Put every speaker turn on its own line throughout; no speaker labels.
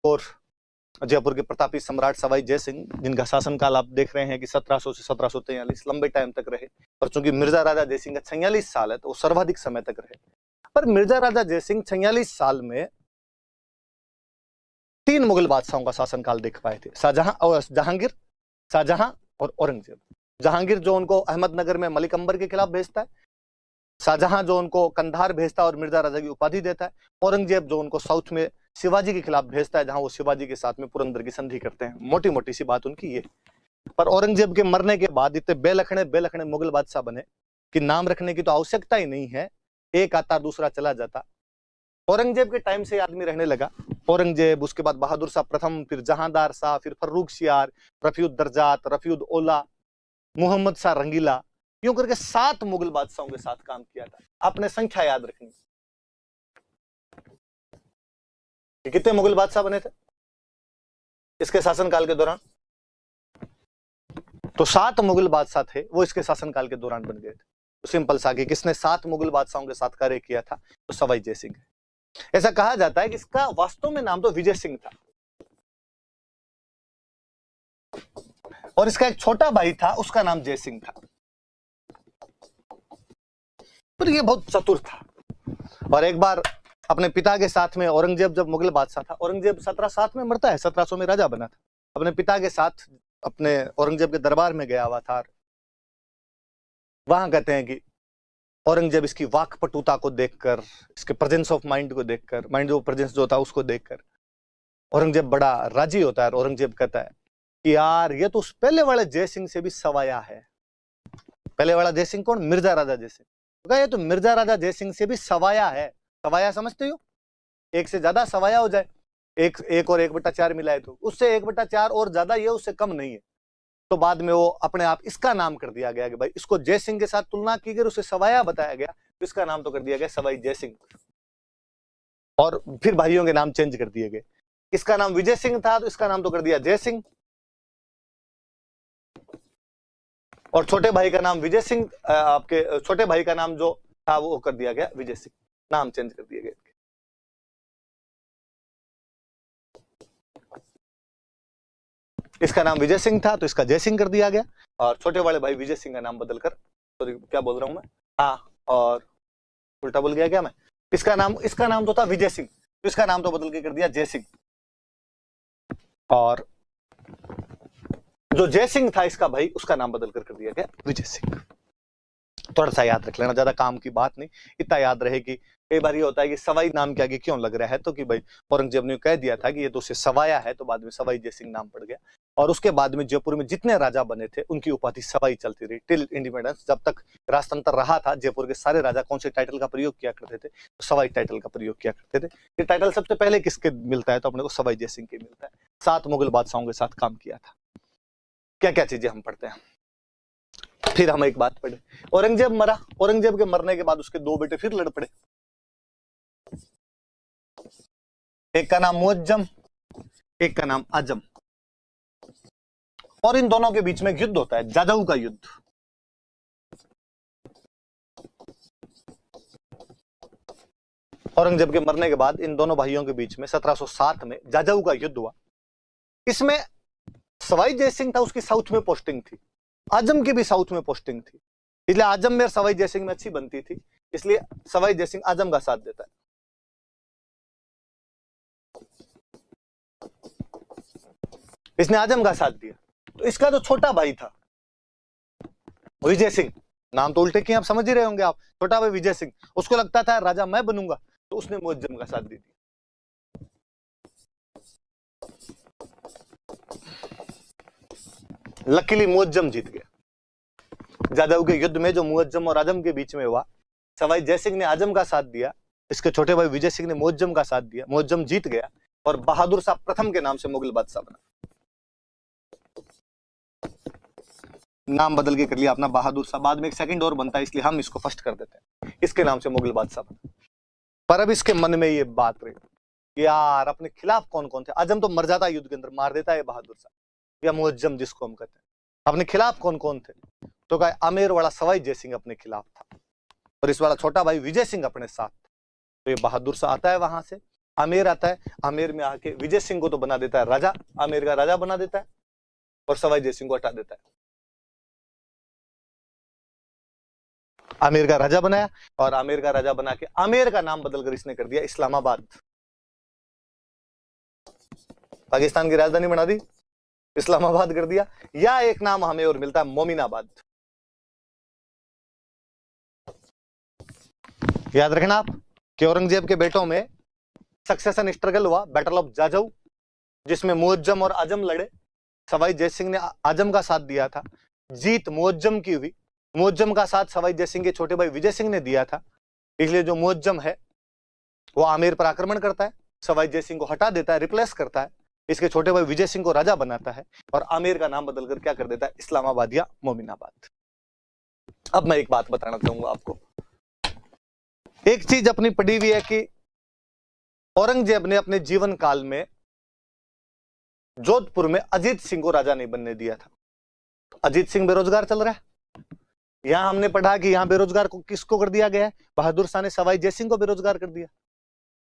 और जयपुर के प्रतापी सम्राट सवाई जय सिंह, जिनका शासनकाल आप देख रहे हैं कि 1700 से 1743 लंबे टाइम तक रहे। और चूंकि मिर्जा राजा जय सिंह का 46 साल है तो वो सर्वाधिक समय तक रहे। पर मिर्जा राजा जय सिंह 46 साल में 3 मुगल बादशाहों का शासनकाल देख पाए थे, जहांगीर, शाहजहां और औरंगजेब। जहांगीर जो उनको अहमदनगर में मलिक अंबर के खिलाफ भेजता है, शाहजहां जो उनको कंधार भेजता है और मिर्जा राजा की उपाधि देता है, औरंगजेब जो उनको साउथ में शिवाजी के खिलाफ भेजता है, जहां वो शिवाजी के साथ में पुरंदर की संधि करते हैं। मोटी मोटी सी बात उनकी ये। पर औरंगजेब के मरने के बाद इतने बेलखने मुगल बादशाह बने कि नाम रखने की तो आवश्यकता ही नहीं है, एक आता दूसरा चला जाता। औरंगजेब के टाइम से आदमी रहने लगा। औरंगजेब, उसके बाद बहादुर शाह प्रथम, फिर जहांदार शाह, फिर फर्रुख शियार, रफीउद दर्जात, रफीउद औला, मोहम्मद शाह रंगीला, यूं करके 7 मुगल बादशाहों के साथ काम किया था। आपने संख्या याद रखनी कि कितने मुगल बादशाह बने थे इसके शासनकाल के दौरान। तो 7 मुगल बादशाह थे, वो इसके शासनकाल के दौरान बन गए थे। तो सिंपल सा कि किसने 7 मुगल बादशाहों के साथ कार्य किया था, तो सवाई जय सिंह है। ऐसा कहा जाता है कि इसका वास्तव में नाम तो विजय सिंह था और इसका एक छोटा भाई था, उसका नाम जय सिंह था। पर ये बहुत चतुर था और एक बार अपने पिता के साथ में, औरंगजेब जब मुगल बादशाह था, औरंगजेब 1707 में मरता है, 1700 में राजा बना था। अपने पिता के साथ अपने औरंगजेब के दरबार में गया हुआ था। वहां कहते हैं कि औरंगजेब इसकी वाकपटुता को देखकर, इसके प्रेजेंस ऑफ माइंड को देखकर, माइंड जो प्रेजेंस जो होता है उसको देखकर औरंगजेब बड़ा राजी होता है। और औरंगजेब कहता है कि यार ये तो उस पहले वाले जय सिंह से भी सवाया है। पहले वाला जय सिंह कौन? मिर्जा राजा जय सिंह। तो ये तो मिर्जा राजा जय सिंह से भी सवाया है। सवाया समझते हो? एक से ज्यादा सवाया हो जाए, एक और 1/4 मिलाए तो उससे 1/4 और ज्यादा, ये उससे कम नहीं है। तो बाद में वो अपने आप इसका नाम कर दिया गया कि भाई इसको जय सिंह के साथ तुलना की गई, उसे सवाया बताया गया, तो इसका नाम तो कर दिया गया सवाई जय सिंह। और फिर भाइयों के नाम चेंज कर दिए गए। इसका नाम विजय सिंह था तो इसका नाम तो कर दिया जय सिंह, और छोटे भाई का नाम विजय सिंह, आपके छोटे भाई का नाम जो था वो कर दिया गया विजय सिंह। नाम चेंज कर दिए गए। इसका नाम विजय सिंह था तो इसका जय सिंह कर दिया गया, और छोटे वाले भाई विजय सिंह का नाम बदलकर, तो क्या बोल रहा हूं मैं, हाँ, और उल्टा बोल गया क्या मैं? इसका नाम तो था विजय सिंह, तो इसका नाम तो बदल के कर दिया जय सिंह। और जो जय सिंह था इसका भाई, उसका नाम बदलकर कर दिया गया विजय सिंह। थोड़ा सा याद रख लेना, ज्यादा काम की बात नहीं, इतना याद रहे कि कई बार ये होता है कि सवाई नाम के आगे क्यों लग रहा है, तो कि भाई औरंगजेब ने कह दिया था कि ये तो उसे सवाया है, तो बाद में सवाई जय सिंह नाम पड़ गया। और उसके बाद में जयपुर में जितने राजा बने थे उनकी उपाधि सवाई चलती रही टिल इंडिपेंडेंस। जब तक राजतंत्र रहा था, जयपुर के सारे राजा कौन से टाइटल का प्रयोग किया करते थे? तो सवाई टाइटल का प्रयोग किया करते थे। ये टाइटल सबसे पहले किसके मिलता है? तो अपने को सवाई जय सिंह के मिलता है। 7 मुगल बादशाहों के साथ काम किया था। क्या क्या चीजें हम पढ़ते हैं, फिर हम एक बात पढ़े। औरंगजेब मरा, औरंगजेब के मरने के बाद उसके 2 बेटे फिर लड़ पड़े। एक का नाम मुअज्जम, एक का नाम आजम, और इन दोनों के बीच में एक युद्ध होता है, जाजऊ का युद्ध। औरंगजेब के मरने के बाद इन दोनों भाइयों के बीच में 1707 में जाजऊ का युद्ध हुआ। इसमें सवाई जय सिंह था, उसकी साउथ में पोस्टिंग थी, आजम की भी साउथ में पोस्टिंग थी, इसलिए आजम में सवाई जय सिंह में अच्छी बनती थी, इसलिए सवाई जय सिंह आजम का साथ देता है। इसने आजम का साथ दिया। तो इसका जो छोटा भाई था विजय सिंह, नाम तो उल्टे किए आप समझ ही रहे होंगे आप, छोटा भाई विजय सिंह, उसको लगता था राजा मैं बनूंगा, तो उसने मुअज्जम का साथ दे दिया। लकीली मुअज्जम जीत गया। जाजऊ के युद्ध में जो मुअज्जम और आजम के बीच में हुआ, सवाई जय सिंह ने आजम का साथ दिया, इसके छोटे भाई विजय सिंह ने मुअज्जम का साथ दिया, मुअज्जम जीत गया और बहादुर शाह प्रथम के नाम से मुगल बादशाह बना। नाम बदल के कर लिया अपना बहादुर शाह, बाद में एक सेकंड और बनता है इसलिए हम इसको फर्स्ट कर देते हैं, इसके नाम से मुगल बादशाह बना। पर अब इसके मन में ये बात रही यार अपने खिलाफ कौन कौन थे? आजम तो मर जाता है युद्ध के अंदर, मार देता है बहादुर शाह या मुअज्जम जिसको हम कहते हैं। अपने खिलाफ कौन कौन थे? तो कहा आमेर वाला सवाई जय सिंह अपने खिलाफ था और इस वाला छोटा भाई विजय सिंह अपने साथ। तो ये बहादुर शाह आता है वहां से आमेर आता है, आमेर में आके विजय सिंह को तो बना देता है राजा, आमेर का राजा बना देता है और सवाई जय सिंह को हटा देता है। आमेर का राजा बनाया और आमेर का राजा बना के आमेर का नाम बदलकर इसने कर दिया इस्लामाबाद। पाकिस्तान की राजधानी बना दी, इस्लामाबाद कर दिया। या एक नाम हमें और मिलता है मोमिनाबाद। याद रखना आप कि औरंगजेब के बेटों में सक्सेशन स्ट्रगल हुआ, बैटल ऑफ जाजऊ, जिसमें मुअज्जम और आजम लड़े। सवाई जय सिंह ने आजम का साथ दिया था, जीत मुअज्जम की हुई। मुअज्जम का साथ सवाई जय सिंह के छोटे भाई विजय सिंह ने दिया था, इसलिए जो मुअज्जम है वो आमेर पर आक्रमण करता है, सवाई जय सिंह को हटा देता है, रिप्लेस करता है, इसके छोटे भाई विजय सिंह को राजा बनाता है और आमेर का नाम बदलकर क्या कर देता है, इस्लामाबाद या मोमिनाबाद। अब मैं एक बात बताना चाहूंगा आपको। एक चीज अपनी पड़ी हुई है कि औरंगजेब ने अपने जीवन काल में जोधपुर में अजीत सिंह को राजा नहीं बनने दिया था। अजीत सिंह बेरोजगार चल रहा है, यहां हमने पढ़ा कि यहां बेरोजगार को किसको कर दिया गया है, बहादुर शाह ने सवाई जय सिंह को बेरोजगार कर दिया।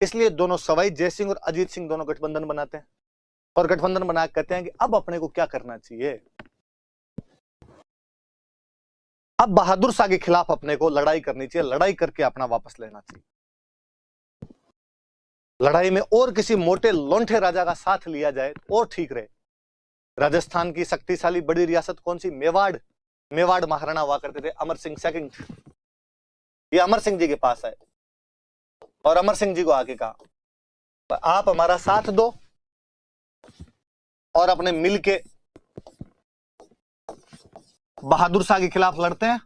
इसलिए दोनों सवाई जय सिंह और अजीत सिंह दोनों गठबंधन बनाते हैं और गठबंधन बना कहते हैं कि अब अपने को क्या करना चाहिए, अब बहादुर शाह के खिलाफ अपने को लड़ाई करनी चाहिए, लड़ाई करके अपना वापस लेना चाहिए। लड़ाई में और किसी मोटे लोंठे राजा का साथ लिया जाए और ठीक रहे। राजस्थान की शक्तिशाली बड़ी रियासत कौन सी, मेवाड़। मेवाड़ महाराणा हुआ करते थे अमर सिंह सेकंड। ये अमर सिंह जी के पास आए और अमर सिंह जी को आके कहा आप हमारा साथ दो और अपने मिलके बहादुर शाह के खिलाफ लड़ते हैं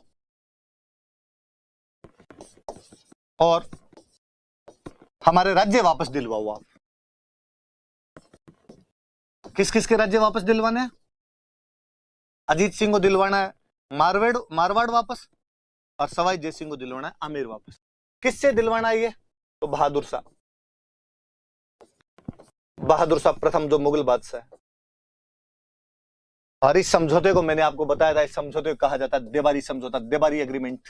और हमारे राज्य वापस दिलवाओ आप। किस किस के राज्य वापस दिलवाने हैं? अजीत सिंह को दिलवाना है मारवाड़ वापस और सवाई जय सिंह को दिलवाना है आमेर वापस। किससे दिलवाना है ये? तो बहादुर शाह। बहादुर शाह प्रथम जो मुगल बादशाह है। और इस समझौते को मैंने आपको बताया था, इस समझौते को कहा जाता है देवारी समझौता, देवारी एग्रीमेंट।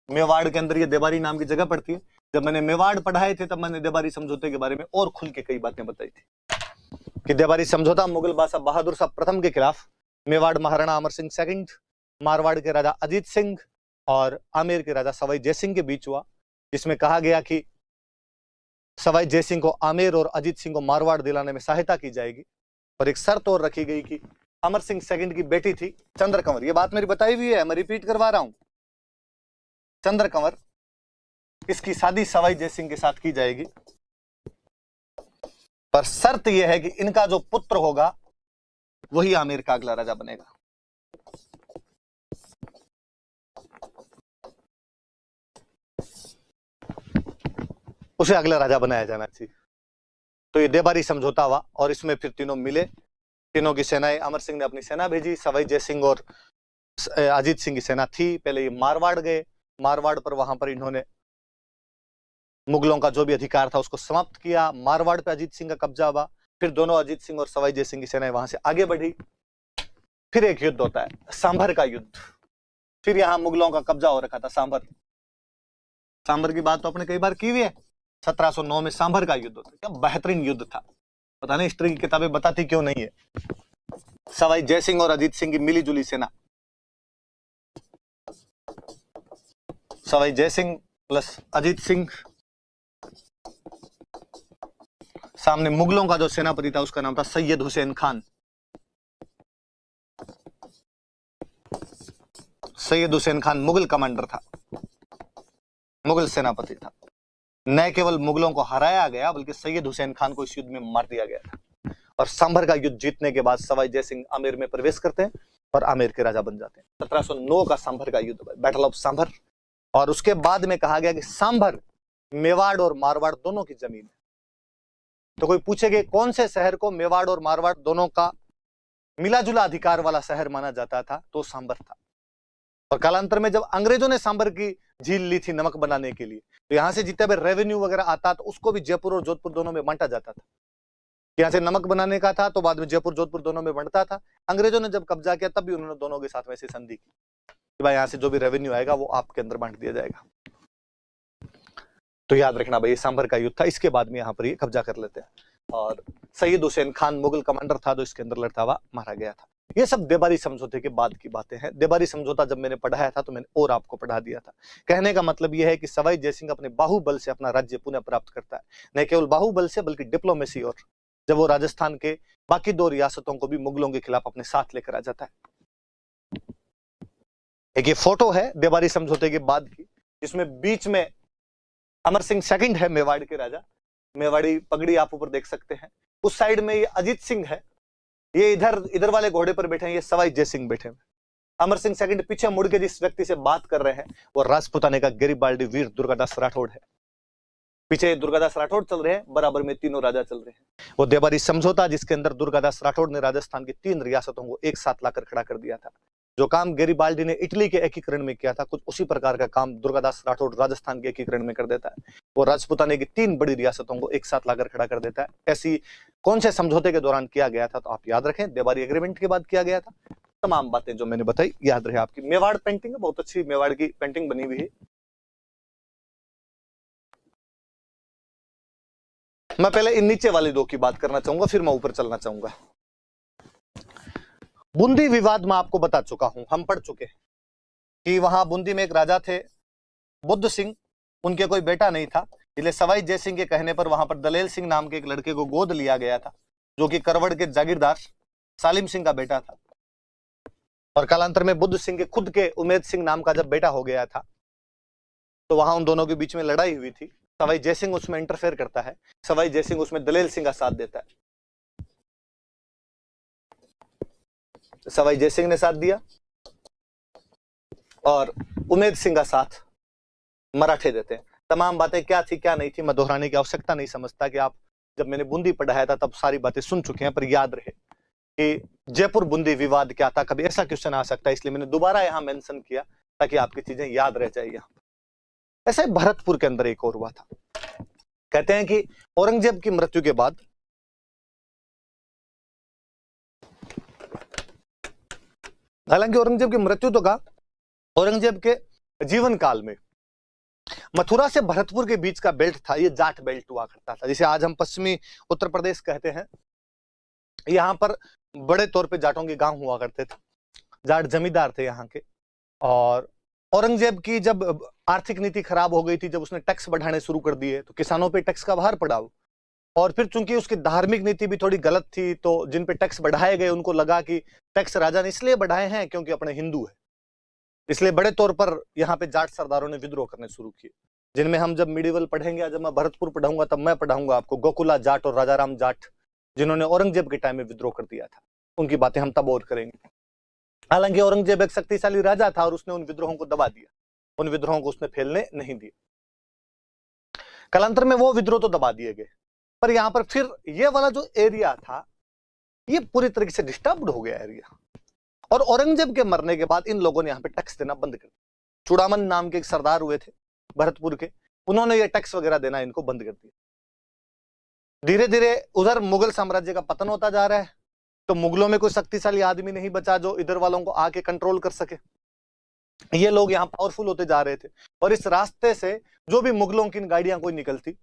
मेवाड़ के अंदर ये देवारी नाम की जगह पड़ती है। जब मैंने मेवाड़ पढ़ाए थे तब मैंने देवारी समझौते के बारे में और खुल के कई बातें बताई थी कि देवारी समझौता मुगल बादशाह बहादुर शाह प्रथम के खिलाफ, मेवाड़ महाराणा अमर सिंह सेकंड, मारवाड़ के राजा अजीत सिंह और आमेर के राजा सवाई जय सिंह के बीच हुआ, जिसमें कहा गया कि सवाई जय सिंह को आमेर और अजीत सिंह को मारवाड़ दिलाने में सहायता की जाएगी। और एक शर्त और रखी गई कि अमर सिंह सेकंड की बेटी थी चंद्र कंवर, ये बात मेरी बताई हुई है, मैं रिपीट करवा रहा हूं, चंद्र कंवर, इसकी शादी सवाई जय सिंह के साथ की जाएगी। पर शर्त यह है कि इनका जो पुत्र होगा वही आमेर का अगला राजा बनेगा। उसे अगला राजा बनाया जाना चाहिए। तो ये देवारी समझौता हुआ और इसमें फिर तीनों मिले, तीनों की सेनाएं, अमर सिंह ने अपनी सेना भेजी, सवाई जय सिंह और अजीत सिंह की सेना थी। पहले ये मारवाड़ गए, मारवाड़ पर वहां पर इन्होंने मुगलों का जो भी अधिकार था उसको समाप्त किया। मारवाड़ पे अजीत सिंह का कब्जा हुआ। फिर दोनों अजीत सिंह और सवाई जय सिंह की सेनाएं वहां से आगे बढ़ी। फिर एक युद्ध होता है, सांभर का युद्ध। फिर यहां मुगलों का कब्जा हो रखा था सांभर। सांभर की बात तो आपने कई बार की हुई है। 1709 में सांभर का युद्ध होता है, क्या बेहतरीन युद्ध था, पता नहीं हिस्ट्री की किताबें बताती क्यों नहीं है। सवाई जय सिंह और अजीत सिंह की मिली जुली सेना, सवाई जय सिंह प्लस अजीत सिंह, सामने मुगलों का जो सेनापति था उसका नाम था सैयद हुसैन खान। सैयद हुसैन खान मुगल कमांडर था, मुगल सेनापति था। न केवल मुगलों को हराया गया बल्कि सैयद हुसैन खान को इस युद्ध में मार दिया गया था। और सांभर का युद्ध जीतने के बाद सवाई जय सिंह आमेर में प्रवेश करते हैं और आमेर के राजा बन जाते हैं। 1709 का सांभर का युद्ध, बैटल ऑफ सांभर। और उसके बाद में कहा गया कि सांभर मेवाड़ और मारवाड़ दोनों की जमीन है। तो कोई पूछेगा कौन से शहर को मेवाड़ और मारवाड़ दोनों का मिला जुला अधिकार वाला शहर माना जाता था, तो सांभर था। और कालांतर में जब अंग्रेजों ने सांभर की झील ली थी नमक बनाने के लिए, तो यहां से जितने भी रेवेन्यू वगैरह आता तो उसको भी जयपुर और जोधपुर दोनों में बांटा जाता था। यहां से नमक बनाने का था तो बाद में जयपुर जोधपुर दोनों में बंटता था। अंग्रेजों ने जब कब्जा किया तब भी उन्होंने दोनों के साथ वैसे संधि की कि भाई यहां से जो भी रेवेन्यू आएगा वो आपके अंदर बांट दिया जाएगा। तो याद रखना भाई, ये सांभर का युद्ध था, इसके बाद में यहाँ पर ये कब्जा कर लेते हैं। और सईद हुसैन खान मुगल कमांडर था, तो इसके अंदर लड़ता हुआ मारा गया था। ये सब देबारी समझौते के बाद की बातें हैं। देबारी समझौता जब मैंने पढ़ाया था तो मैंने और आपको पढ़ा दिया था। कहने का मतलब यह है कि सवाई जयसिंह अपने बाहुबल से अपना राज्य पुनः प्राप्त करता है, न केवल बाहुबल से बल्कि डिप्लोमेसी, और जब वो राजस्थान के बाकी 2 रियासतों को भी मुगलों के खिलाफ अपने साथ लेकर आ जाता है। एक ये फोटो है देबारी समझौते के बाद की, जिसमें बीच में अमर सिंह सेकंड है, मेवाड़ के राजा, मेवाड़ी पगड़ी आप ऊपर देख सकते हैं। उस साइड में ये अजीत सिंह है, ये इधर वाले घोड़े पर बैठे हैं, ये सवाई जयसिंह बैठे हैं। अमर सिंह सेकंड पीछे मुड़ के जिस व्यक्ति से बात कर रहे हैं वो राजपुताने का गैरिबाल्डी वीर दुर्गादास राठौड़ है। पीछे दुर्गादास राठौड़ चल रहे हैं, बराबर में तीनों राजा चल रहे हैं। वो देबारी समझौता जिसके अंदर दुर्गादास राठौड़ ने राजस्थान की 3 रियासतों को एक साथ लाकर खड़ा कर दिया था। जो काम गैरिबाल्डी ने इटली के एकीकरण में किया था, कुछ उसी प्रकार का काम दुर्गादास राठौड़ राजस्थान के एकीकरण में कर देता है। वो राजपुताने की 3 बड़ी रियासतों को एक साथ लाकर खड़ा कर देता है। ऐसी कौन से समझौते के दौरान किया गया था, तो आप याद रखें, देबारी एग्रीमेंट के बाद किया गया था। तमाम बातें जो मैंने बताई याद रहे आपकी। मेवाड़ पेंटिंग है, बहुत अच्छी मेवाड़ की पेंटिंग बनी हुई है। मैं पहले इन नीचे वाली 2 की बात करना चाहूंगा, फिर मैं ऊपर चलना चाहूंगा। बूंदी विवाद में आपको बता चुका हूं, हम पढ़ चुके हैं कि वहां बूंदी में एक राजा थे बुद्ध सिंह, उनके कोई बेटा नहीं था, इसलिए सवाई जयसिंह के कहने पर वहां पर दलेल सिंह नाम के एक लड़के को गोद लिया गया था, जो कि करवड़ के जागीरदार सालिम सिंह का बेटा था। और कालांतर में बुद्ध सिंह के खुद के उमेद सिंह नाम का जब बेटा हो गया था, तो वहां उन दोनों के बीच में लड़ाई हुई थी। सवाई जयसिंह उसमें इंटरफेयर करता है, सवाई जयसिंह उसमें दलेल सिंह का साथ देता है। सवाई जयसिंह ने साथ दिया और उमेद सिंह का साथ मराठे देते हैं। तमाम बातें क्या थी क्या नहीं थी मैं दोहराने की आवश्यकता नहीं समझता कि आप जब मैंने बूंदी पढ़ाया था तब सारी बातें सुन चुके हैं, पर याद रहे कि जयपुर बूंदी विवाद क्या था, कभी ऐसा क्वेश्चन आ सकता है, इसलिए मैंने दोबारा यहां मेंशन किया ताकि आपकी चीजें याद रह जाए। ऐसे भरतपुर के अंदर एक और हुआ था। कहते हैं कि औरंगजेब की मृत्यु के बाद हालांकि औरंगजेब की मृत्यु तो कहा, औरंगजेब के जीवन काल में मथुरा से भरतपुर के बीच का बेल्ट था, ये जाट बेल्ट हुआ करता था, जिसे आज हम पश्चिमी उत्तर प्रदेश कहते हैं। यहाँ पर बड़े तौर पे जाटों के गांव हुआ करते थे, जाट जमींदार थे यहाँ के। और औरंगजेब की जब आर्थिक नीति खराब हो गई थी, जब उसने टैक्स बढ़ाने शुरू कर दिए, तो किसानों पे टैक्स का भार पड़ा। और फिर चूंकि उसकी धार्मिक नीति भी थोड़ी गलत थी, तो जिन पे टैक्स बढ़ाए गए उनको लगा कि टैक्स राजा ने इसलिए बढ़ाए हैं क्योंकि अपने हिंदू है, इसलिए बड़े तौर पर यहाँ पे जाट सरदारों ने विद्रोह करने शुरू किए, जिनमें हम जब मिडिवल पढ़ेंगे, जब मैं भरतपुर पढ़ाऊंगा तब मैं पढ़ाऊंगा आपको गोकुला जाट और राजाराम जाट, जिन्होंने औरंगजेब के टाइम में विद्रोह कर दिया था। उनकी बातें हम तब और करेंगे। हालांकि औरंगजेब एक शक्तिशाली राजा था और उसने उन विद्रोहों को दबा दिया, उन विद्रोहों को उसने फैलने नहीं दिया। कालांतर में वो विद्रोह तो दबा दिए गए, पर यहां पर फिर ये वाला जो एरिया था ये पूरी तरीके से डिस्टर्ब्ड हो गया एरिया। और औरंगजेब के मरने के बाद इन लोगों ने यहाँ पे टैक्स देना बंद कर दिया। चूड़ामन नाम के एक सरदार हुए थे भरतपुर के, उन्होंने ये टैक्स वगैरह देना इनको बंद कर दिया। धीरे धीरे उधर मुगल साम्राज्य का पतन होता जा रहा है, तो मुगलों में कोई शक्तिशाली आदमी नहीं बचा जो इधर वालों को आके कंट्रोल कर सके। ये लोग यहाँ पावरफुल होते जा रहे थे, और इस रास्ते से जो भी मुगलों की गाड़ियां कोई निकलती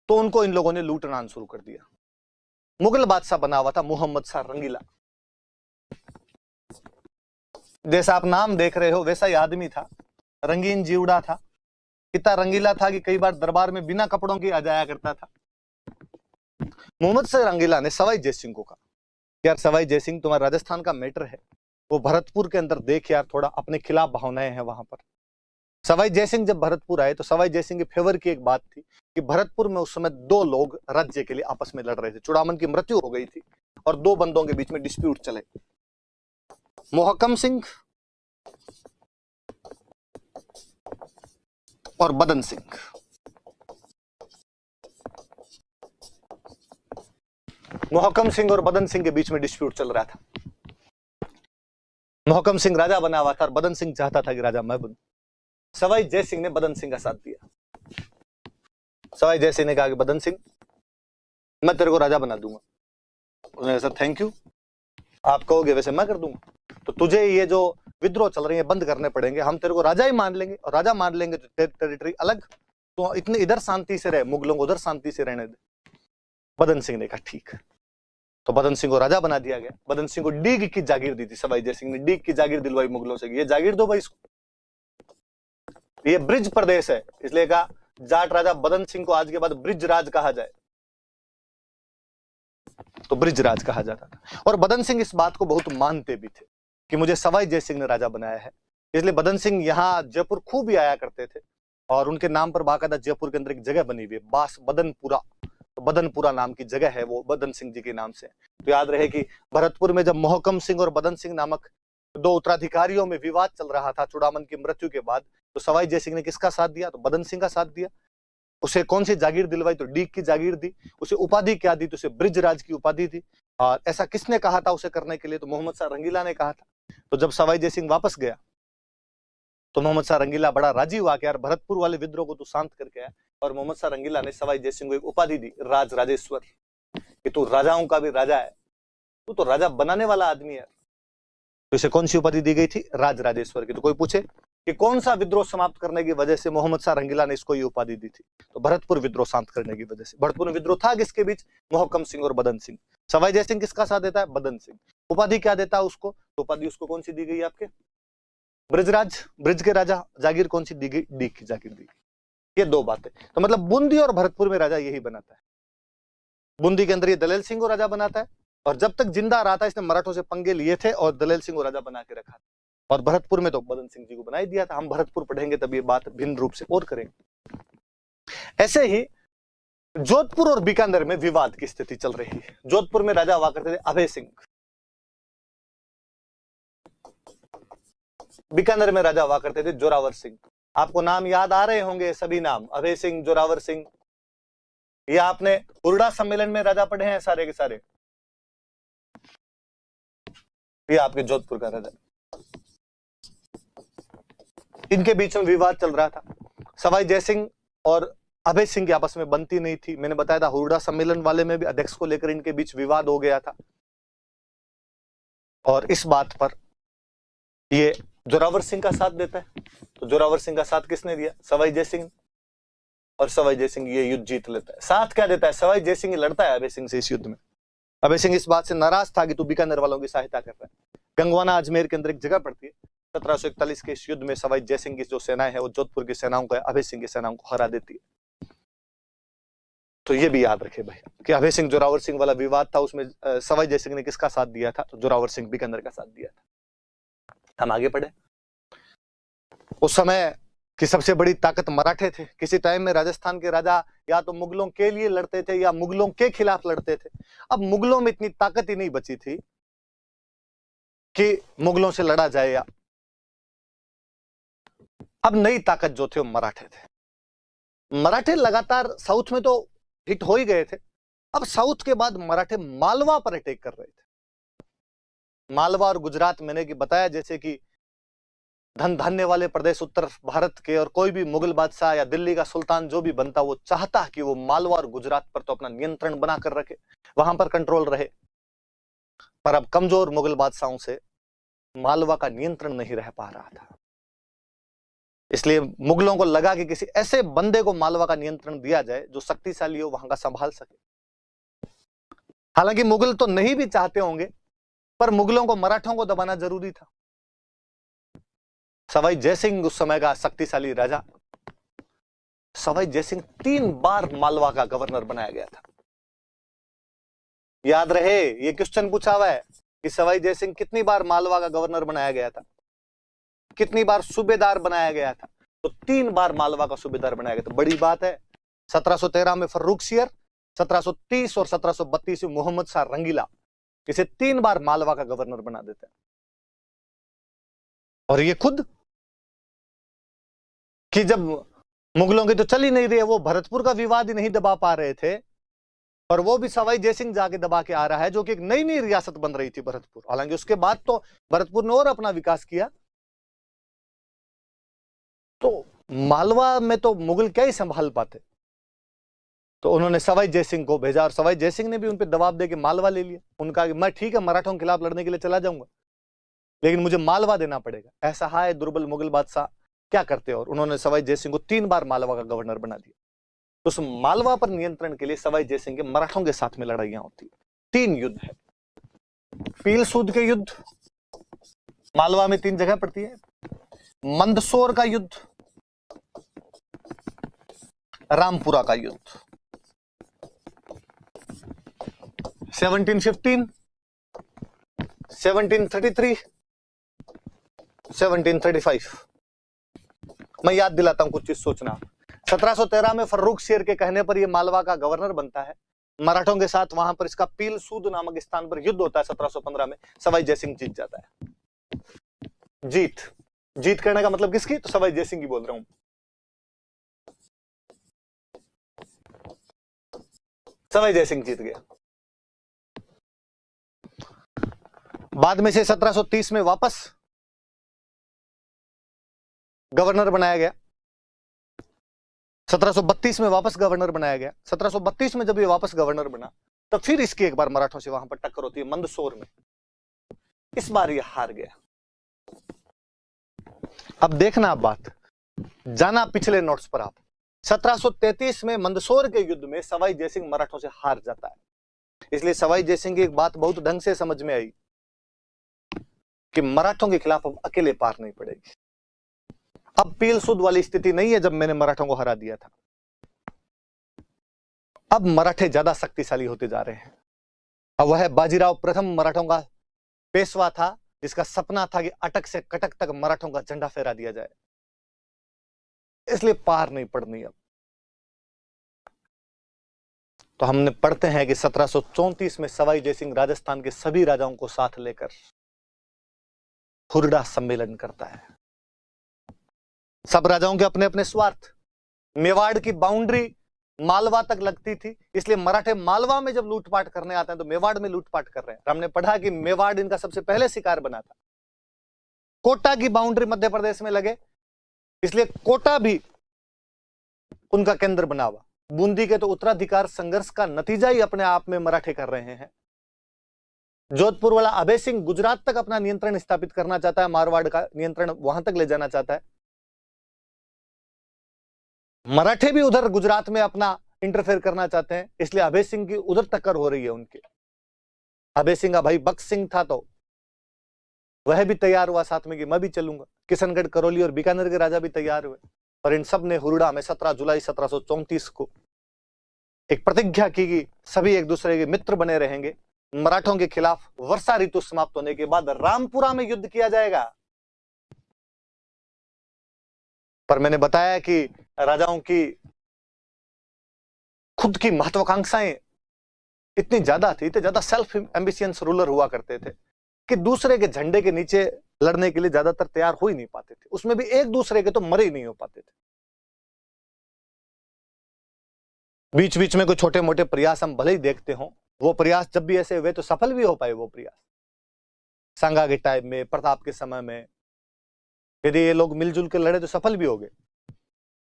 तो उनको इन लोगों ने लूटना शुरू कर दिया। मुगल बादशाह बना हुआ था मोहम्मद शाह रंगीला, जैसा आप नाम देख रहे हो वैसा ही आदमी था, रंगीन जीवड़ा था, इतना रंगीला था कि कई बार दरबार में बिना कपड़ों के आ जाया करता था। मोहम्मद शाह रंगीला ने सवाई जयसिंह को कहा, यार सवाई जयसिंह तुम्हारा राजस्थान का मैटर है, वो भरतपुर के अंदर देख यार, थोड़ा अपने खिलाफ भावनाएं हैं वहां पर। सवाई जयसिंह जब भरतपुर आए तो सवाई जयसिंह के फेवर की एक बात थी कि भरतपुर में उस समय 2 लोग राज्य के लिए आपस में लड़ रहे थे। चूड़ामन की मृत्यु हो गई थी और 2 बंदों के बीच में डिस्प्यूट चले, मोहकम सिंह और बदन सिंह। मोहकम सिंह और बदन सिंह के बीच में डिस्प्यूट चल रहा था। मोहकम सिंह राजा बना हुआ था और बदन सिंह चाहता था कि राजा मैं बनूं। सवाई जयसिंह ने बदन सिंह का साथ दिया। सवाई जयसिंह ने कहा कि बदन सिंह मैं तेरे को राजा बना दूंगा। उसने कहा थैंक यू, आप कहोगे वैसे मैं कर दूंगा, तो तुझे ये जो विद्रोह चल रही है बंद करने पड़ेंगे, हम तेरे को राजा ही मान लेंगे, और राजा मान लेंगे तो टेरिटरी अलग तो इतने इधर शांति से रहे, मुगलों को उधर शांति से रहने दे। बदन सिंह ने कहा ठीक है, तो बदन सिंह को राजा बना दिया गया। बदन सिंह को डीग की जागीर दी थी सवाई जय सिंह ने, डीग की जागीर दिलवाई मुगलों से, ये जागीर दो भाई इसको, ये ब्रिज प्रदेश है, इसलिए कहा जाट राजा बदन सिंह को आज के बाद ब्रिज राज कहा जाए, तो ब्रिज राज कहा जाता था। और बदन सिंह इस बात को बहुत मानते भी थे कि मुझे सवाई जय सिंह ने राजा बनाया है, इसलिए बदन सिंह यहाँ जयपुर खूब ही आया करते थे, और उनके नाम पर बाकायदा जयपुर के अंदर एक जगह बनी हुई है, बास बदनपुरा, तो बदनपुरा नाम की जगह है वो बदन सिंह जी के नाम से। तो याद रहे कि भरतपुर में जब मोहकम सिंह और बदन सिंह नामक दो उत्तराधिकारियों में विवाद चल रहा था चूड़ामन की मृत्यु के बाद, तो सवाई जय सिंह ने किसका साथ दिया? तो बदन सिंह का साथ दिया। उसे कौन सी जागीर दिलवाई? तो डीग की जागीर दी। उसे उपाधि क्या दी? तो उसे ब्रिजराज की उपाधि दी। और ऐसा किसने कहा था उसे करने के लिए? तो मोहम्मद शाह रंगीला ने कहा था। तो जब सवाई जय सिंह वापस गया तो मोहम्मद शाह रंगीला बड़ा राजी हुआ कि यार भरतपुर वाले विद्रोह को तू शांत करके आया, और मोहम्मद शाह रंगीला ने सवाई जय सिंह को एक उपाधि दी, राज राजेश्वर, कि तू राजाओं का भी राजा है, तू तो राजा बनाने वाला आदमी है। तो इसे कौन सी उपाधि दी गई थी? राज राजेश्वर की। तो कोई पूछे कि कौन सा विद्रोह समाप्त करने की वजह से मोहम्मद शाह रंगीला ने इसको ये उपाधि दी थी? तो भरतपुर विद्रोह शांत करने की वजह से। भरतपुर में विद्रोह था किसके बीच? मोहकम सिंह और बदन सिंह। सवाई जय सिंह किसका साथ देता है? बदन सिंह। उपाधि क्या देता है उसको? तो उपाधि उसको कौन सी दी गई आपके? ब्रिजराज, ब्रिज के राजा। जागीर कौन सी दी गई? डीग की जागीर दी गई। ये दो बातें। तो मतलब बूंदी और भरतपुर में राजा यही बनाता है। बूंदी के अंदर ये दलेल सिंह को राजा बनाता है, और जब तक जिंदा रहा था इसने मराठों से पंगे लिए थे और दलेल सिंह को राजा बना के रखा था। और भरतपुर में तो बदन सिंह जी को बना ही दिया था। हम भरतपुर पढ़ेंगे तब ये बात भिन्न रूप से और करेंगे। ऐसे ही जोधपुर और बीकानेर में विवाद की स्थिति चल रही है। जोधपुर में राजा हुआ करते थे अभय सिंह, बीकानेर में राजा हुआ करते थे जोरावर सिंह। आपको नाम याद आ रहे होंगे सभी नाम, अभय सिंह, जोरावर सिंह। ये आपने हुरडा सम्मेलन में राजा पढ़े हैं सारे के सारे। ये आपके जोधपुर का राजा। इनके बीच में विवाद चल रहा था। सवाई जय सिंह और अभय सिंह की आपस में बनती नहीं थी। मैंने बताया था हुरडा सम्मेलन वाले में भी अध्यक्ष को लेकर इनके बीच विवाद हो गया था, और इस बात पर ये जोरावर सिंह का साथ देता है। तो जोरावर सिंह का साथ किसने दिया? सवाई जय सिंह। और सवाई जय सिंह ये युद्ध जीत लेता है। साथ क्या देता है? सवाई जय सिंह लड़ता है अभय सिंह से इस युद्ध में। अभय सिंह इस बात से नाराज था कि तू बीकानेर वालों की सहायता कर रहा है। गंगवाना अजमेर के अंदर एक जगह पड़ती है। 1741 के इस युद्ध में सवाई जय सिंह की जो सेनाएं है वो जोधपुर की सेनाओं को, अभय सिंह की सेनाओं को हरा देती है। तो ये भी याद रखे भाई कि अभय सिंह जोरावर सिंह वाला विवाद था, उसमें सवाई जय सिंह ने किसका साथ दिया था? तो जोरावर सिंह बीकानेर का साथ दिया था। हम आगे बढ़े। उस समय की सबसे बड़ी ताकत मराठे थे। किसी टाइम में राजस्थान के राजा या तो मुगलों के लिए लड़ते थे या मुगलों के खिलाफ लड़ते थे। अब मुगलों में इतनी ताकत ही नहीं बची थी कि मुगलों से लड़ा जाए। या अब नई ताकत जो थे वो मराठे थे। मराठे लगातार साउथ में तो हिट हो ही गए थे। अब साउथ के बाद मराठे मालवा पर अटैक कर रहे थे। मालवा और गुजरात मैंने कि बताया जैसे कि धन धान्य वाले प्रदेश उत्तर भारत के, और कोई भी मुगल बादशाह या दिल्ली का सुल्तान जो भी बनता वो चाहता कि वो मालवा और गुजरात पर तो अपना नियंत्रण बना कर रखे, वहां पर कंट्रोल रहे। पर अब कमजोर मुगल बादशाहों से मालवा का नियंत्रण नहीं रह पा रहा था। इसलिए मुगलों को लगा कि किसी ऐसे बंदे को मालवा का नियंत्रण दिया जाए जो शक्तिशाली हो, वहां का संभाल सके। हालांकि मुगल तो नहीं भी चाहते होंगे, पर मुगलों को मराठों को दबाना जरूरी था। सवाई जय सिंह उस समय का शक्तिशाली राजा। सवाई जय सिंह 3 बार मालवा का गवर्नर बनाया गया था। याद रहे, ये क्वेश्चन पूछा हुआ है कि सवाई जय सिंह कितनी बार मालवा का गवर्नर बनाया गया था, कितनी बार सूबेदार बनाया गया था? तो 3 बार मालवा का सूबेदार बनाया गया था। बड़ी बात है। 1713 में फर्रुख सियर, 1730 और 1732 में मोहम्मद शाह रंगीला, इसे 3 बार मालवा का गवर्नर बना देते हैं। और ये खुद कि जब मुगलों की तो चल ही नहीं रही है, वो भरतपुर का विवाद ही नहीं दबा पा रहे थे, और वो भी सवाई जय सिंह जाके दबा के आ रहा है, जो कि एक नई नई रियासत बन रही थी भरतपुर। हालांकि उसके बाद तो भरतपुर ने और अपना विकास किया। तो मालवा में तो मुगल क्या ही संभाल पाते। तो उन्होंने सवाई जय सिंह को भेजा, और सवाई जय सिंह ने भी उन पर दबाव देके मालवा ले लिया। उनका कि मैं ठीक है मराठों के खिलाफ लड़ने के लिए चला जाऊंगा, लेकिन मुझे मालवा देना पड़ेगा। ऐसा है दुर्बल मुगल बादशाह क्या करते और उन्होंने सवाई जयसिंह को 3 बार मालवा का गवर्नर बना दिया। तो उस मालवा पर नियंत्रण के लिए सवाई जयसिंह के मराठों के साथ में लड़ाइयां होती है। 3 युद्ध है। पील सूद के युद्ध मालवा में 3 जगह पड़ती है, मंदसौर का युद्ध, रामपुरा का युद्ध। 1715, 1733, 1735। मैं याद दिलाता हूं कुछ चीज सोचना। 1713 में फर्रुख शेर के कहने पर यह मालवा का गवर्नर बनता है। मराठों के साथ वहां पर इसका पील सूद नामक स्थान पर युद्ध होता है। 1715 में सवाई जयसिंह जीत जाता है। जीत करने का मतलब किसकी? तो सवाई जयसिंह की बोल रहा हूं। सवाई जयसिंह जीत गया। बाद में से 1730 में वापस गवर्नर बनाया गया। 1732 में वापस गवर्नर बनाया गया। 1732 में जब ये वापस गवर्नर बना तब फिर इसकी एक बार मराठों से वहां पर टक्कर होती है मंदसौर में। इस बार ये हार गया। अब देखना आप बात, जाना पिछले नोट्स पर आप। 1733 में मंदसौर के युद्ध में सवाई जयसिंह मराठों से हार जाता है। इसलिए सवाई जयसिंह की एक बात बहुत ढंग से समझ में आई कि मराठों के खिलाफ अब अकेले पार नहीं पड़ेगी। अब पील सूद वाली स्थिति नहीं है जब मैंने मराठों को हरा दिया था। अब मराठे ज्यादा शक्तिशाली होते जा रहे हैं। अब वह बाजीराव प्रथम मराठों का पेशवा था जिसका सपना था कि अटक से कटक तक मराठों का झंडा फहरा दिया जाए। इसलिए पार नहीं पड़नी अब। तो हमने पढ़ते हैं कि 1734 में सवाई जयसिंह राजस्थान के सभी राजाओं को साथ लेकर हुरडा सम्मेलन करता है। सब राजाओं के अपने अपने स्वार्थ। मेवाड़ की बाउंड्री मालवा तक लगती थी, इसलिए मराठे मालवा में जब लूटपाट करने आते हैं तो मेवाड़ में लूटपाट कर रहे हैं। हमने पढ़ा कि मेवाड़ इनका सबसे पहले शिकार बना था। कोटा की बाउंड्री मध्य प्रदेश में लगे, इसलिए कोटा भी उनका केंद्र बना हुआ। बूंदी के तो उत्तराधिकार संघर्ष का नतीजा ही अपने आप में मराठे कर रहे हैं। जोधपुर वाला अभय सिंह गुजरात तक अपना नियंत्रण स्थापित करना चाहता है, मारवाड़ का नियंत्रण वहां तक ले जाना चाहता है। मराठे भी उधर गुजरात में अपना इंटरफेयर करना चाहते हैं, इसलिए अभय सिंह की उधर टक्कर हो रही है उनके। अभय सिंह का भाई बख्श सिंह था तो वह भी तैयार हुआ साथ में कि मैं भी चलूंगा। किशनगढ़, करौली और बीकानेर के राजा भी तैयार हुए, और इन सब ने हुरडा में 17 जुलाई 1734 को एक प्रतिज्ञा की कि सभी एक दूसरे के मित्र बने रहेंगे। मराठों के खिलाफ वर्षा ऋतु समाप्त होने के बाद रामपुरा में युद्ध किया जाएगा। पर मैंने बताया कि राजाओं की खुद की महत्वाकांक्षाएं इतनी ज्यादा थी, इतने ज्यादा सेल्फ एम्बिशियंस रूलर हुआ करते थे कि दूसरे के झंडे के नीचे लड़ने के लिए ज्यादातर तैयार हो ही नहीं पाते थे। उसमें भी एक दूसरे के तो मरे ही नहीं हो पाते थे। बीच बीच में कोई छोटे मोटे प्रयास हम भले ही देखते हो, वो प्रयास जब भी ऐसे हुए तो सफल भी हो पाए। वो प्रयास संगा के टाइम में, प्रताप के समय में यदि ये लोग मिलजुल के लड़े तो सफल भी हो गए,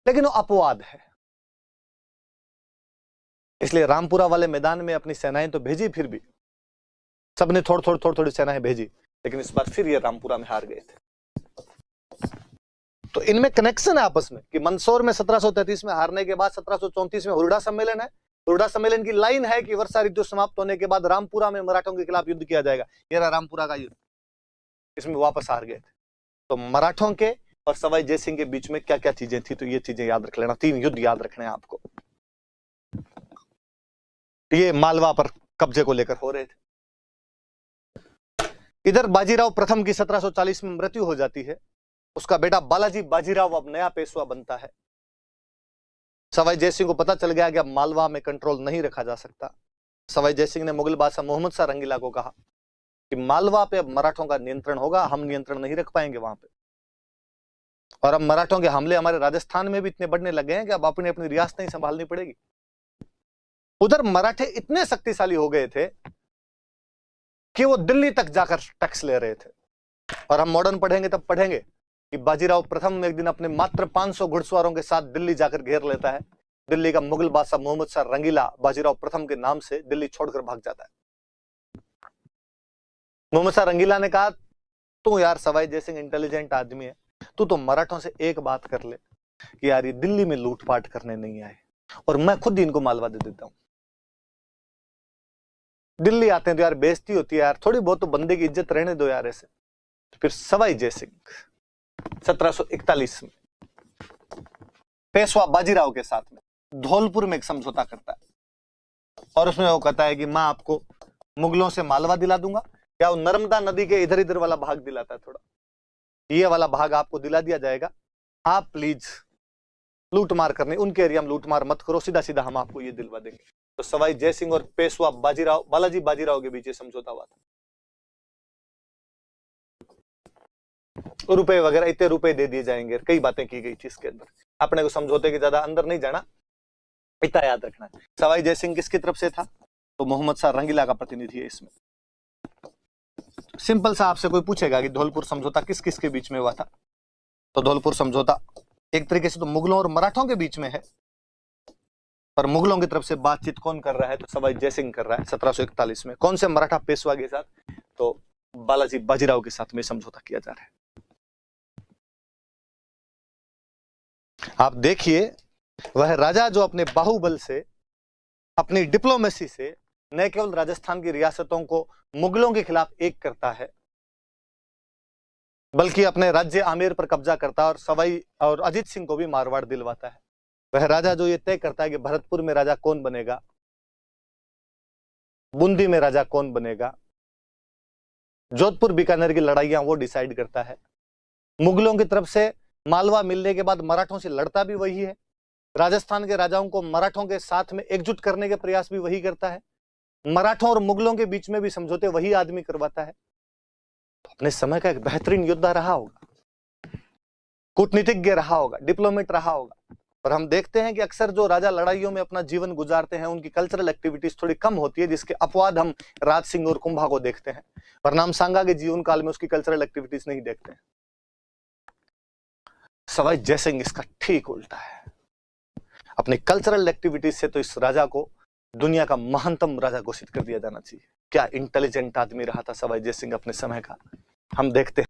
लेकिन वो अपवाद है। इसलिए रामपुरा वाले मैदान में अपनी सेनाएं तो भेजी, फिर भी सबने थोड़ी सेनाएं भेजी, लेकिन इस बार फिर ये रामपुरा में हार गए थे। तो इनमें कनेक्शन है आपस में कि मंदसौर में 1733 में हारने के बाद 1734 में हुरडा सम्मेलन है। हुरडा सम्मेलन की लाइन है कि वर्षा ऋतु समाप्त होने के बाद रामपुरा में मराठों के खिलाफ युद्ध किया जाएगा। ये रहा रामपुरा का युद्ध, इसमें वापस हार गए थे। तो मराठों के और सवाई जयसिंह के बीच में क्या क्या चीजें थी, तो ये चीजें याद रख लेना। 3 युद्ध याद रखने हैं आपको। ये मालवा पर कब्जे को लेकर हो रहे थे। इधर बाजीराव प्रथम की 1740 में मृत्यु हो जाती है। उसका बेटा बालाजी बाजीराव अब नया पेशवा बनता है। सवाई जयसिंह को पता चल गया कि अब मालवा में कंट्रोल नहीं रखा जा सकता। सवाई जयसिंह ने मुगल बादशाह मोहम्मद शाह रंगीला को कहा कि मालवा पे अब मराठों का नियंत्रण होगा, हम नियंत्रण नहीं रख पाएंगे वहां पे। और अब मराठों के हमले हमारे राजस्थान में भी इतने बढ़ने लगे हैं कि अब अपनी अपनी रियासतें संभालनी पड़ेगी। उधर मराठे इतने शक्तिशाली हो गए थे कि वो दिल्ली तक जाकर टैक्स ले रहे थे। और हम मॉडर्न पढ़ेंगे तब पढ़ेंगे कि बाजीराव प्रथम एक दिन अपने मात्र 500 घुड़सवारों के साथ दिल्ली जाकर घेर लेता है। दिल्ली का मुगल बादशाह मोहम्मद शाह रंगीला बाजीराव प्रथम के नाम से दिल्ली छोड़कर भाग जाता है। मोहम्मद शाह रंगीला ने कहा, तू यार सवाई जयसिंह इंटेलिजेंट आदमी है, तू तो मराठों से एक बात कर ले कि यार ये दिल्ली में लूटपाट करने नहीं आए और मैं खुद इनको मालवा दे देता हूं। दिल्ली आते हैं तो यार बेइज्जती होती है यार, थोड़ी बहुत तो बंदे की इज्जत रहने दो यार ऐसे। फिर सवाई जय सिंह 1741 में पेशवा बाजीराव के साथ में धौलपुर में एक समझौता करता है और उसमें वो कहता है कि मैं आपको मुगलों से मालवा दिला दूंगा, या वो नर्मदा नदी के इधर इधर वाला भाग दिलाता है, थोड़ा ये वाला भाग आपको दिला दिया जाएगा, आप प्लीज लूटमार करने उनके एरिया में लूटमार मत करो, सीधा सीधा हम आपको ये दिलवा देंगे। तो सवाई जय सिंह और पेशवा बाजीराव बालाजी बाजीराव के बीच ये समझौता हुआ था। रुपए वगैरह इतने रुपए दे दिए जाएंगे, कई बातें की गई थी इसके अंदर। अपने को समझौते के ज्यादा अंदर नहीं जाना, इतना याद रखना है। सवाई जय सिंह किसकी तरफ से था? तो मोहम्मद शाह रंगीला का प्रतिनिधि है इसमें। सिंपल सा आपसे कोई पूछेगा कि धौलपुर समझौता किस किस के बीच में हुआ था, तो धौलपुर समझौता एक तरीके से तो मुगलों और मराठों के बीच में है, पर मुगलों की तरफ से बातचीत कौन कर रहा है? तो सवाई जय सिंह कर रहा है 1741 में। कौन से मराठा पेशवा के साथ? तो बालाजी बाजीराव के साथ में समझौता किया जा रहा है। आप देखिए, वह राजा जो अपने बाहुबल से, अपनी डिप्लोमेसी से न केवल राजस्थान की रियासतों को मुगलों के खिलाफ एक करता है, बल्कि अपने राज्य आमेर पर कब्जा करता है और सवाई और अजीत सिंह को भी मारवाड़ दिलवाता है। वह राजा जो ये तय करता है कि भरतपुर में राजा कौन बनेगा, बूंदी में राजा कौन बनेगा, जोधपुर बीकानेर की लड़ाइयां वो डिसाइड करता है। मुगलों की तरफ से मालवा मिलने के बाद मराठों से लड़ता भी वही है, राजस्थान के राजाओं को मराठों के साथ में एकजुट करने के प्रयास भी वही करता है, मराठों और मुगलों के बीच में भी समझौते वही आदमी करवाता है। तो अपने समय का एक बेहतरीन योद्धा रहा होगा, कूटनीतिज्ञ रहा होगा, डिप्लोमेट रहा होगा। और हम देखते हैं कि अक्सर जो राजा लड़ाइयों में अपना जीवन गुजारते हैं उनकी कल्चरल एक्टिविटीज थोड़ी कम होती है, जिसके अपवाद हम राज सिंह और कुंभा को देखते हैं, वरना हम सांगा के जीवन काल में उसकी कल्चरल एक्टिविटीज नहीं देखते हैं। सवाई जय सिंह इसका ठीक उल्टा है। अपनी कल्चरल एक्टिविटीज से तो इस राजा को दुनिया का महानतम राजा घोषित कर दिया जाना चाहिए। क्या इंटेलिजेंट आदमी रहा था सवाई जय सिंह अपने समय का, हम देखते हैं।